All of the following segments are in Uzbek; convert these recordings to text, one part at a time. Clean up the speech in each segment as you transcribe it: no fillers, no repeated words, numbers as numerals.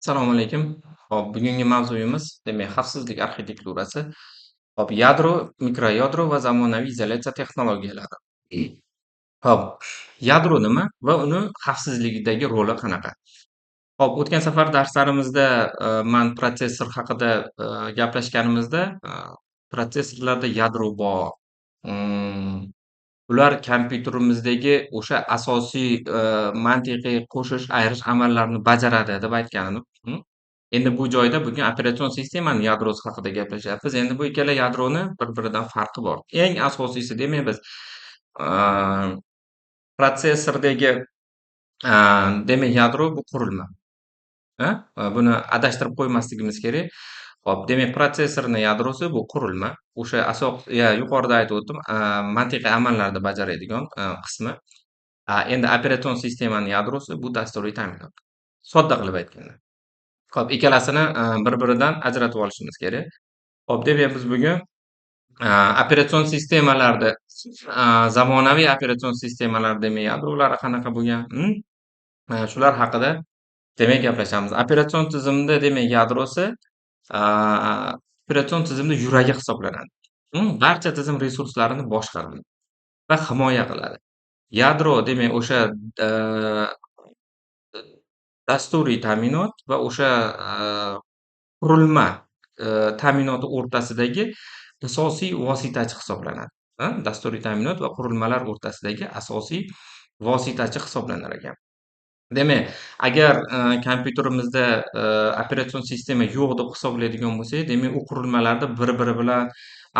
Assalomu alaykum. Hop, bugungi mavzuyimiz demak xavfsizlik arxitekturasi. Hop, yadro, mikroyadro va zamonaviy izolyatsiya texnologiyalari. Hop, yadro nima va uni xavfsizlikdagi roli qanaqa? Hop, o'tgan safar darslarimizda man protsessor haqida gaplashganimizda, protsessorlarda yadro bor. Mm, Ular kompyuterimizdagi o'sha asosiy mantiqiy qo'shish, ayirish amallarini bajaradi deb aytgan edim. Endi bu joyda bugun operatsion sistemani yadrosi haqida gaplashyapmiz. Endi bu ikkala yadroni bir-biridan farqi bor. Eng asosiysi demak biz a, protsessordagi demak yadro bu qurilma. Buni adashtirib qo'ymasligimiz kerak. Hop, demak protsessorni yadrosi bu qurilma. O'sha yuqorida aytib o'tdim, mantiqiy amallarni bajaradigan qismi. Endi operatsion sistemani yadrosi bu dasturiy ta'minot. Sodda qilib aytganda. Hop, ikkalasini bir-biridan ajratib olishimiz kerak. Hop, demak biz bugun operatsion sistemalarda zamonaviy operatsion sistemalar demak yadrolari qanaqa bo'lgan, shular haqida demak gaplashamiz. Operatsion tizimda demak yadrosi operatsion tizimni yuragi hisoblanadi. Barcha tizim resurslarini boshqaradi va himoya qiladi. Yadro demak o'sha dasturiy ta'minot va o'sha qurilma ta'minoti o'rtasidagi asosiy vositachi hisoblanadi. Dasturiy ta'minot va qurilmalar o'rtasidagi asosiy vositachi hisoblanar ekan. Demak, agar kompyuterimizda operatsion sistema yo'q deb hisoblaydigan bo'lsak, demak u qurilmalarda bir-biri bilan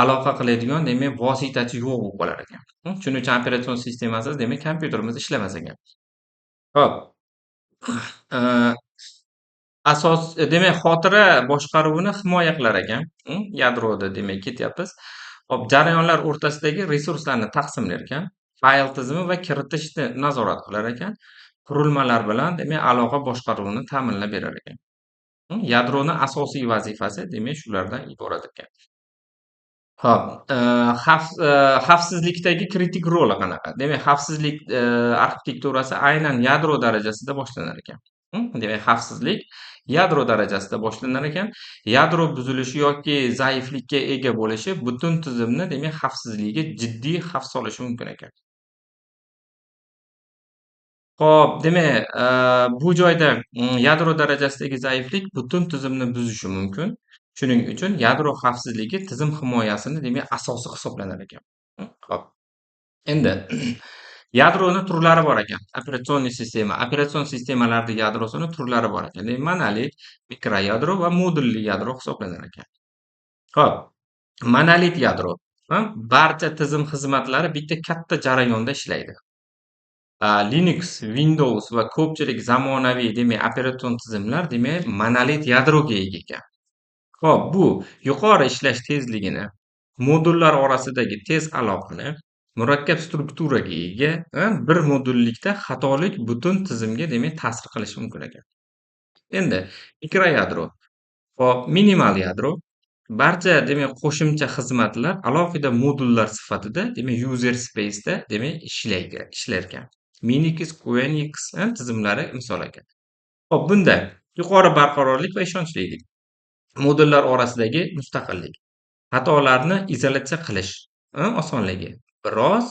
aloqa qiladigan demak vositachi yo'q bo'lib qolar ekan. Shuning uchun operatsion sistemasiz demak kompyuterimiz ishlamas ekan. Hop. Demak xotira boshqaruvini himoya qilar ekan. Yadroda demak ketyapmiz. Hop, jarayonlar o'rtasidagi resurslarni taqsimlar ekan. Fayl tizimi va kiritishni nazorat qilar ekan. Qurilmalar bilan demak aloqa boshqaruvini ta'minlab berar ekan. Yadroni asosiy vazifasi demak shulardan iborat ekan. Hop, xavfsizlikdagi kritik roli qanaqa? Demak, xavfsizlik arxitekturasi aynan yadro darajasida boshlanar ekan. Demak, xavfsizlik yadro darajasida boshlanar ekan. Yadro buzilishi yoki zaiflikka ega bo'lishi butun tizimni demak xavfsizligiga jiddiy xavf solishi mumkin ekan. Xo'p, demak, bu joyda yadro darajasidagi zaiflik butun tizimni buzishi mumkin. Shuning uchun yadro xavfsizligi tizim himoyasini demak asosi hisoblanar ekan. Xo'p. Endi yadroni turlari bor ekan. Operatsion sistemalarda yadrosini turlari bor ekan. Demak, monolit, mikroyadro va modulli yadro hisoblanar ekan. Xo'p. Monolit yadro barcha tizim xizmatlari bitta katta jarayonda ishlaydi. Linux, Windows va ko'pchilik zamonaviy demak operatsion tizimlar demak monolit yadroga ega ekan. Xo'p, bu yuqori ishlash tezligini, modullar orasidagi tez aloqani, murakkab strukturaga ega, bir modullikda xatolik butun tizimga demak ta'sir qilishi mumkin ekan. Endi mikroyadro hop, minimal yadro barcha demak qo'shimcha xizmatlar alohida modullar sifatida demak user space'da demak ishlar ekan. Minix, QNX tizimlari misol ekan. Hop, bunda yuqori barqarorlik va ishonchlilik, modullar orasidagi mustaqillik, xatolarni izolyatsiya qilish osonligi, biroz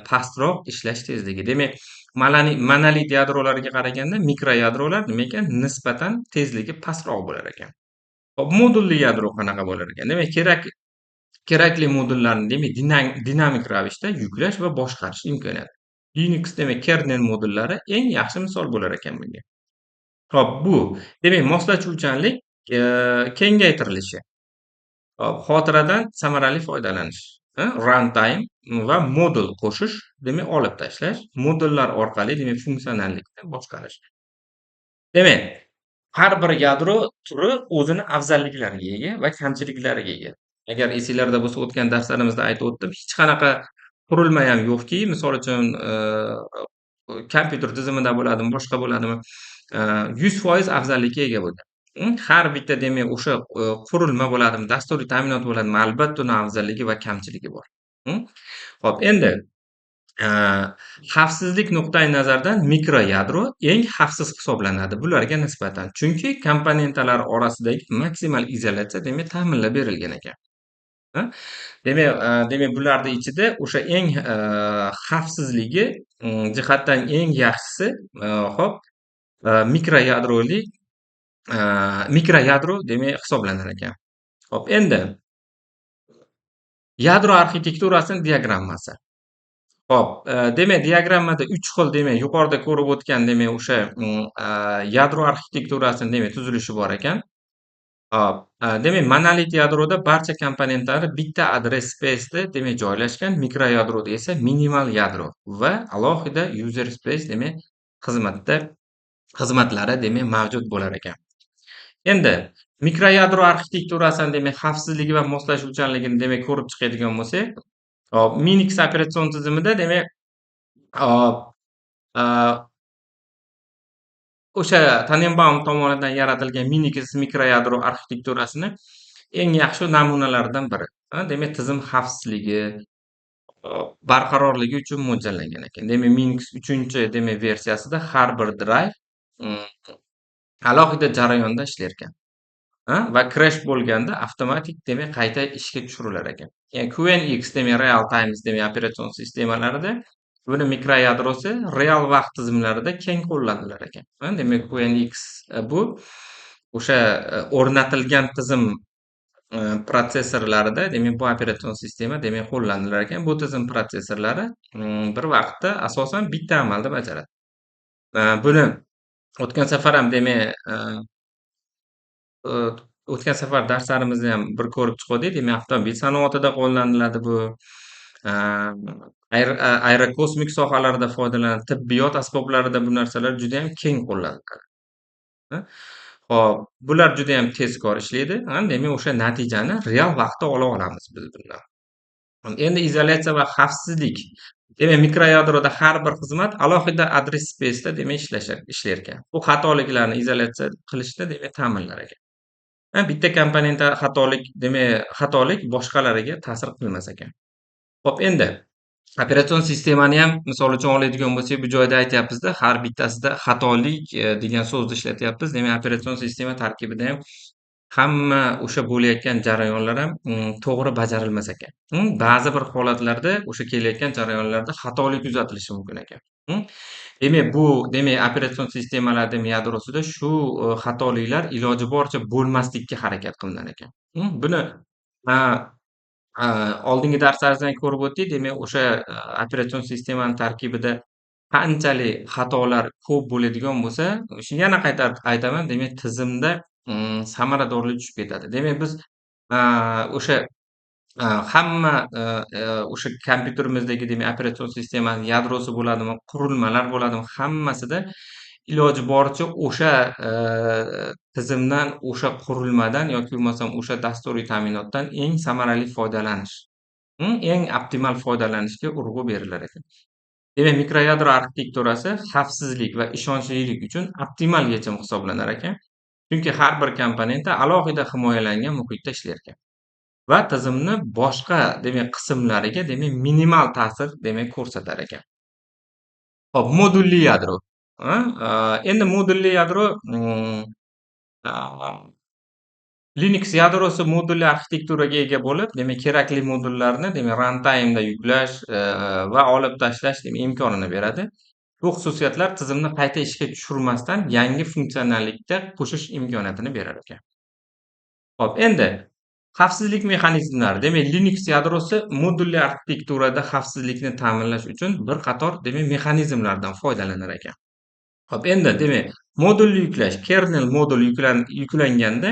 pastroq ishlash tezligi. Demak, monolit yadrolarga qaraganda mikroyadrolar nima ekan? Nisbatan tezligi pastroq bo'lar ekan. Hop, modulli yadro qanaqa bo'lar ekan? Demak, kerakli modullarni demak dinamik ravishda yuklash va boshqarish imkoniyati. Linux demak kernel modullari eng yaxshi misol bo'lar ekan bunga. Hop, bu demak moslashuvchanlik kengaytirilishi. Hop, xotiradan samarali foydalanish, runtime va modul qo'shish, demak olib tashlash, modullar orqali demak funksionallikni boshqarish. Demak, har bir yadro turi o'zini afzalliklariga ega va kamchiliklariga ega. Agar esinglarda bo'lsa, o'tgan darslarimizda aytib o'tdim, hech qanaqa qurilma ham yo'qki, misol uchun, kompyuter tizimida bo'ladimi, boshqa bo'ladimi, 100% afzallikka ega bo'lgan. Har bitta demak o'sha qurilma bo'ladimi, dasturiy ta'minot bo'ladimi, albatta uni afzalligi va kamchiligi bor. Xo'p, endi A, xavfsizlik nuqtai nazaridan mikroyadro eng xavfsiz hisoblanadi bularga nisbatan. Chunki komponentlar orasidagi maksimal izolyatsiya ta'minlab berilgan ekan. A, demak bularni ichida o'sha eng xavfsizligi jihatdan eng yaxshisi hop mikroyadroli mikroyadro hisoblanar ekan. Hop, endi yadro arxitekturasining diagrammasi. Hop, diagrammada 3 xil yuqorida ko'rib o'tgan o'sha yadro arxitekturasini tuzilishi bor ekan. Hop, monolit yadroda barcha komponentlari bitta adres spaceda joylashgan. Mikroyadroda esa minimal yadro va alohida user space xizmatda xizmatlari mavjud bo'lar ekan. Endi mikroyadro arxitekturasini xavfsizligi va moslashuvchanligini ko'rib chiqadigan bo'lsak, hop, Minix operatsion tizimida hop, o'sha Tannenbaum tomonidan yaratilgan Minix mikroyadro arxitekturasini eng yaxshi namunalaridan biri. Tizim xavfsizligi, barqarorligi uchun mo'ljallangan ekan. Minix 3-versiyasida har bir drive alohida jarayonda ishlar ekan. Va crash bo'lganda avtomatik qayta ishga tushirilar ekan. Ya'ni QNX real time operatsion sistemalarida buni mikroyadrosi real vaqt tizimlarida keng qo'llanilar ekan. QNX bu o'sha o'rnatilgan tizim protsessorlarida bu operatsion sistema qo'llanilar ekan. Bu tizim protsessorlari bir vaqtda asosan bitta amalni bajaradi. Buni o'tgan safar ham o'tgan safar darslarimizda ham bir ko'rib chiqdik. Avtomobil sanoatida qo'llaniladi bu. Aerokosmik sohalarda foydalaniladi. Tibbiyot asboblarida bu narsalar juda ham keng qo'llaniladi. Hop, bular juda ham tezkor ishlaydi. O'sha natijani real vaqtda ola olamiz biz bundan. Endi izolyatsiya va xavfsizlik. Mikroyadroda har bir xizmat alohida adres spaceda ishlar ekan. Bu xatoliklarni izolyatsiya qilishda ta'minlar ekan. Bitta komponentda xatolik boshqalariga ta'sir qilmas ekan. Hop, endi operatsion sistemani ham misol uchun oladigan bo'lsak, bu joyda aytyapmizda, har bittasida xatolik degan so'zni ishlatyapmiz. Operatsion sistema tarkibida ham hamma o'sha bo'layotgan jarayonlar ham to'g'ri bajarilmas ekan. Ba'zi bir holatlarda o'sha kelayotgan jarayonlarda xatolik kuzatilishi mumkin ekan. Bu operatsion sistemalar yadrosida shu xatoliklar iloji boricha bo'lmaslikka harakat qilingan ekan. Buni oldingi darslarimizda ham ko'rib o'tdik. O'sha operatsion sistemaning tarkibida qanchalik xatolar ko'p bo'ladigan bo'lsa, yana qayta aytaman, tizimda samaradorlik tushib ketadi. Biz o'sha hamma o'sha kompyuterimizdagi operatsion sistemaning yadrosi bo'ladimi, qurilmalar bo'ladimi, hammasida iloji boricha o'sha tizimdan, o'sha qurilmadan yoki bo'lmasam o'sha dasturiy ta'minotdan eng samarali foydalanish, eng optimal foydalanishga urg'u berilar ekan. Mikroyadro arxitekturasi xavfsizlik va ishonchlilik uchun optimal yechim hisoblanar ekan. Chunki har bir komponentda alohida himoyalangan muhitda ishlar ekan va tizimni boshqa qismlariga minimal ta'sir ko'rsatar ekan. Hop, modulli yadro. Endi modulli yadro Linux yadrosi modulli arxitekturaga ega bo'lib, kerakli modullarni runtime'da yuklash va olib tashlash imkonini beradi. Bu xususiyatlar tizimni qayta ishga tushirmasdan yangi funksionallikda qo'shish imkoniyatini berar ekan. Hop, endi xavfsizlik mexanizmlari. Linux yadrosi modulli arxitekturada xavfsizlikni ta'minlash uchun bir qator mexanizmlardan foydalanar ekan. Hop, endi modulli yuklash, kernel modul yuklanganda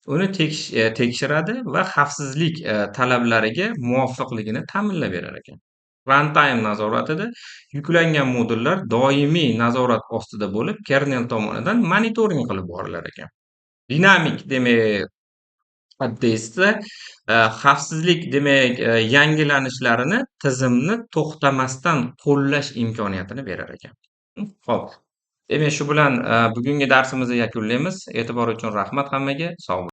uni tekshiradi va xavfsizlik talablariga muvofiqligini ta'minlab berar ekan. Runtime nazoratida yuklangan modullar doimiy nazorat ostida bo'lib, kernel tomonidan monitoring qilib borilar ekan. Dinamik esa xavfsizlik yangilanishlarini tizimni to'xtamasdan qo'llash imkoniyatini berar ekan. Xo'p, shu bilan bugungi darsimizni yakunlaymiz. E'tibor uchun rahmat hammaga. Sog' bo'ling.